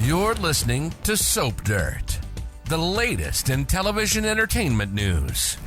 You're listening to Soap Dirt, the latest in television entertainment news.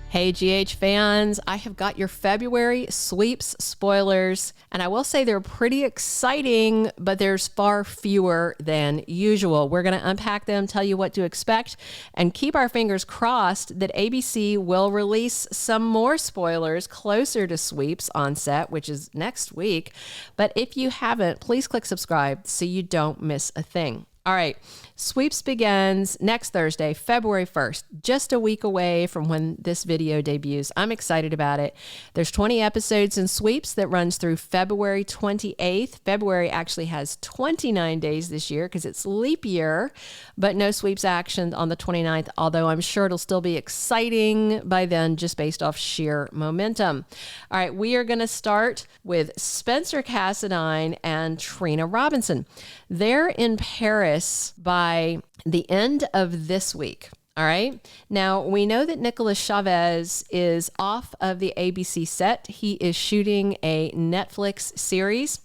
Hey GH fans, I have got your February sweeps spoilers, and I will say they're pretty exciting, but there's far fewer than usual. We're going to unpack them, tell you what to expect, and keep our fingers crossed that ABC will release some more spoilers closer to sweeps on set, which is next week. But if you haven't, please click subscribe so you don't miss a thing. All right, sweeps begins next Thursday, February 1st, just a week away from when this video debuts. I'm excited about it. There's 20 episodes in sweeps that runs through February 28th. February actually has 29 days this year because it's leap year, but no sweeps action on the 29th, although I'm sure it'll still be exciting by then just based off sheer momentum. All right, we are going to start with Spencer Cassadine and Trina Robinson. They're in Paris by the end of this week. All right. Now, we know that Nicholas Chavez is off of the ABC set. He is shooting a Netflix series.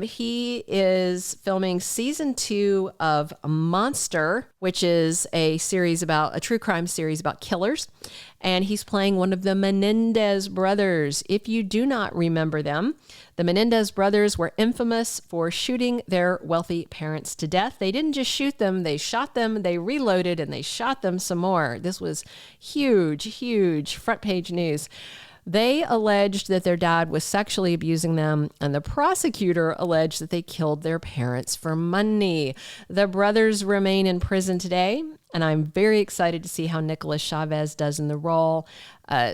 He is filming season 2 of Monster, which is a true crime series about killers. And he's playing one of the Menendez brothers. If you do not remember them, the Menendez brothers were infamous for shooting their wealthy parents to death. They didn't just shoot them, they shot them, they reloaded, and they shot them some more. This was huge front page news. They alleged that their dad was sexually abusing them, and the prosecutor alleged that they killed their parents for money. The brothers remain in prison today, and I'm very excited to see how Nicholas Chavez does in the role.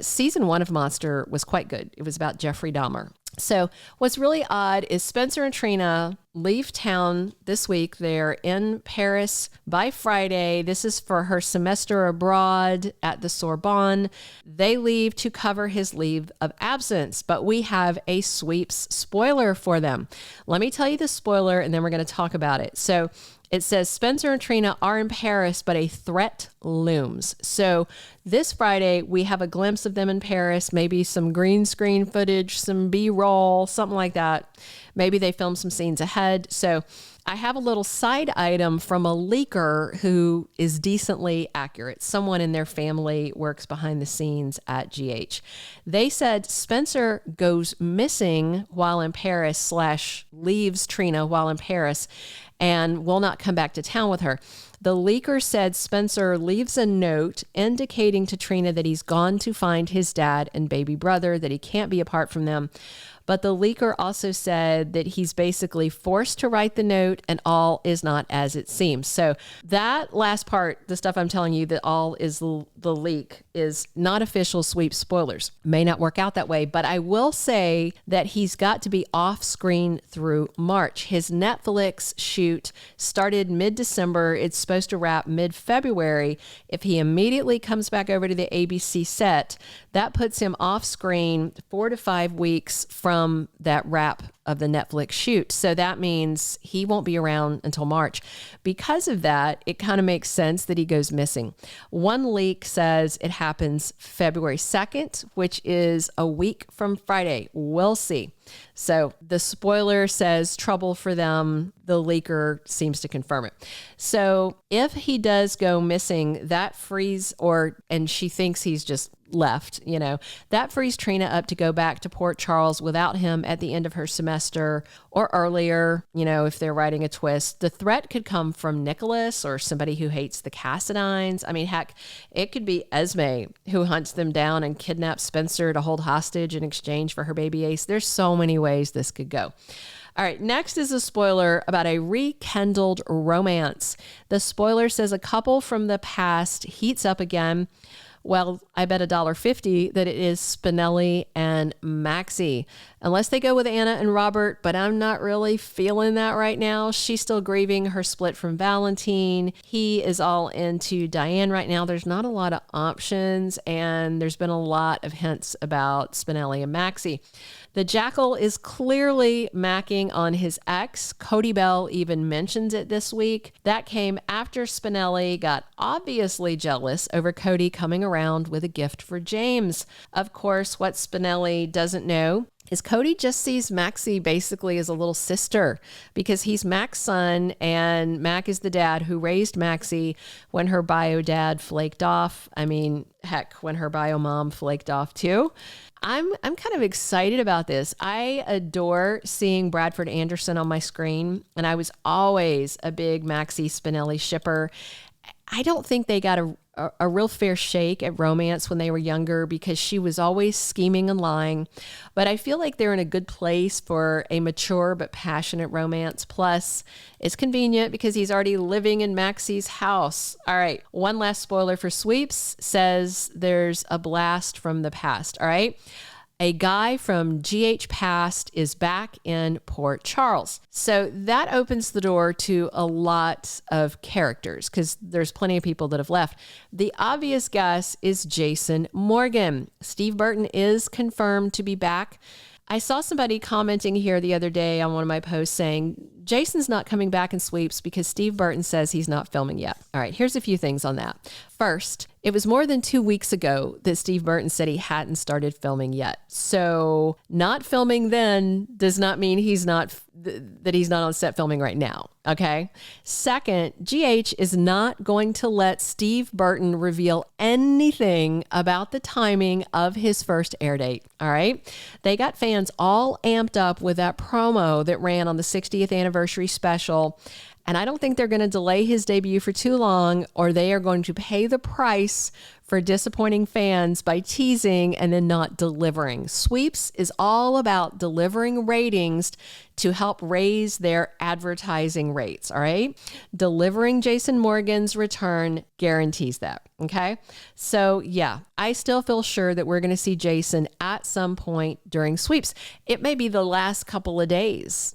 Season 1 of Monster was quite good. It was about Jeffrey Dahmer. So what's really odd is Spencer and Trina leave town this week. They're in Paris by Friday. This is for her semester abroad at the Sorbonne. They leave to cover his leave of absence, but we have a sweeps spoiler for them. Let me tell you the spoiler, and then we're going to talk about it. So it says Spencer and Trina are in Paris, but a threat looms. So this Friday, we have a glimpse of them in Paris, maybe some green screen footage, some B-roll, something like that. Maybe they filmed some scenes ahead. So I have a little side item from a leaker who is decently accurate. Someone in their family works behind the scenes at GH. They said Spencer goes missing while in Paris / leaves Trina while in Paris and will not come back to town with her. The leaker said Spencer leaves a note indicating to Trina that he's gone to find his dad and baby brother, that he can't be apart from them. But the leaker also said that he's basically forced to write the note and all is not as it seems. So that last part, the stuff I'm telling you, that all is the leak, is not official sweep spoilers. May not work out that way, but I will say that he's got to be off screen through March. His Netflix shoot started mid-December. It's supposed to wrap mid-February. If he immediately comes back over to the ABC set, that puts him off screen 4 to 5 weeks from that wrap of the Netflix shoot. So that means he won't be around until March. Because of that, it kind of makes sense that he goes missing. One leak says it happens February 2nd, which is a week from Friday. We'll see. So the spoiler says trouble for them. The leaker seems to confirm it. So if he does go missing, that frees, and she thinks he's just left, that frees Trina up to go back to Port Charles without him at the end of her semester or earlier, if they're writing a twist. The threat could come from Nicholas or somebody who hates the Cassadines. I mean, heck, it could be Esme who hunts them down and kidnaps Spencer to hold hostage in exchange for her baby Ace. There's so many ways this could go. All right, next is a spoiler about a rekindled romance. The spoiler says a couple from the past heats up again. Well, I bet $1.50 that it is Spinelli and Maxi. Unless they go with Anna and Robert, but I'm not really feeling that right now. She's still grieving her split from Valentine. He is all into Diane right now. There's not a lot of options, and there's been a lot of hints about Spinelli and Maxi. The Jackal is clearly macking on his ex. Cody Bell even mentions it this week. That came after Spinelli got obviously jealous over Cody coming around with a gift for James. Of course, what Spinelli doesn't know is Cody just sees Maxie basically as a little sister because he's Mac's son and Mac is the dad who raised Maxie when her bio dad flaked off. I mean, heck, when her bio mom flaked off too. I'm kind of excited about this. I adore seeing Bradford Anderson on my screen, and I was always a big Maxie Spinelli shipper. I don't think they got a real fair shake at romance when they were younger because she was always scheming and lying. But I feel like they're in a good place for a mature but passionate romance. Plus, it's convenient because he's already living in Maxie's house. All right, one last spoiler for Sweeps says there's a blast from the past. All right. A guy from GH Past is back in Port Charles. So that opens the door to a lot of characters because there's plenty of people that have left. The obvious guess is Jason Morgan. Steve Burton is confirmed to be back. I saw somebody commenting here the other day on one of my posts saying, Jason's not coming back in Sweeps because Steve Burton says he's not filming yet. All right, here's a few things on that. First, it was more than 2 weeks ago that Steve Burton said he hadn't started filming yet. So not filming then does not mean that he's not on set filming right now. Okay. Second, GH is not going to let Steve Burton reveal anything about the timing of his first air date. All right. They got fans all amped up with that promo that ran on the 60th anniversary special. And I don't think they're going to delay his debut for too long, or they are going to pay the price for disappointing fans by teasing and then not delivering. Sweeps is all about delivering ratings to help raise their advertising rates, all right? Delivering Jason Morgan's return guarantees that, okay? So yeah, I still feel sure that we're going to see Jason at some point during Sweeps. It may be the last couple of days,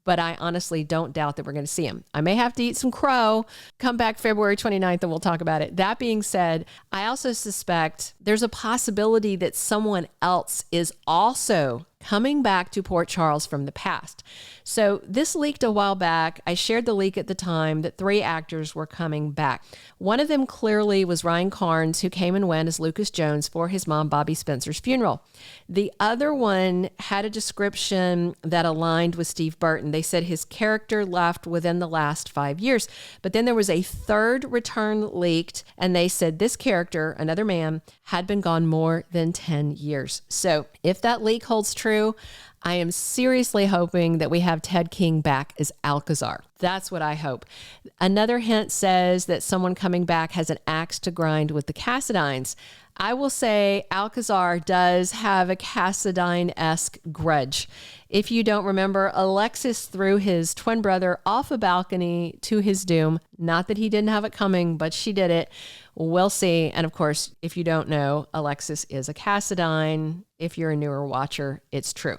but I honestly don't doubt that we're going to see him. I may have to eat some crow, come back February 29th and we'll talk about it. That being said, I also suspect there's a possibility that someone else is also coming back to Port Charles from the past. So this leaked a while back. I shared the leak at the time that 3 actors were coming back. One of them clearly was Ryan Carnes, who came and went as Lucas Jones for his mom, Bobby Spencer's funeral. The other one had a description that aligned with Steve Burton. They said his character left within the last 5 years. But then there was a third return leaked, and they said this character, another man, had been gone more than 10 years. So if that leak holds true, I am seriously hoping that we have Ted King back as Alcazar. That's what I hope. Another hint says that someone coming back has an axe to grind with the Cassadines. I will say Alcazar does have a Cassadine-esque grudge. If you don't remember, Alexis threw his twin brother off a balcony to his doom. Not that he didn't have it coming, but she did it. We'll see. And of course, if you don't know, Alexis is a Cassadine. If you're a newer watcher, it's true.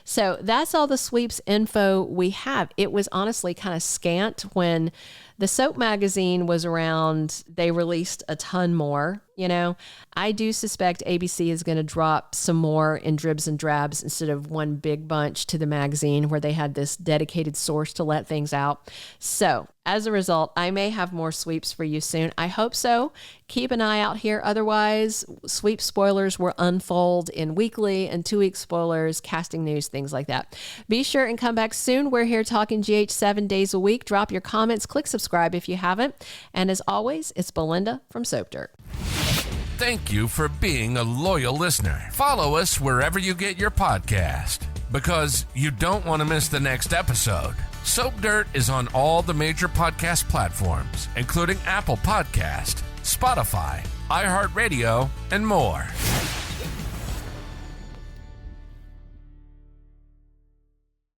So that's all the Sweeps info we have. It was honestly kind of scant when the soap magazine was around. They released a ton more. I do suspect ABC is going to drop some more in dribs and drabs instead of one big bunch to the magazine where they had this dedicated source to let things out. So as a result, I may have more Sweeps for you soon. I hope so. Keep an eye out here. Otherwise, Sweep spoilers will unfold in weekly and 2-week spoilers, casting news, things like that. Be sure and come back soon. We're here talking GH 7 days a week. Drop your comments. Click subscribe if you haven't. And as always, it's Belinda from Soap Dirt. Thank you for being a loyal listener. Follow us wherever you get your podcast, because you don't want to miss the next episode. Soap Dirt is on all the major podcast platforms, including Apple Podcast, Spotify, iHeartRadio, and more.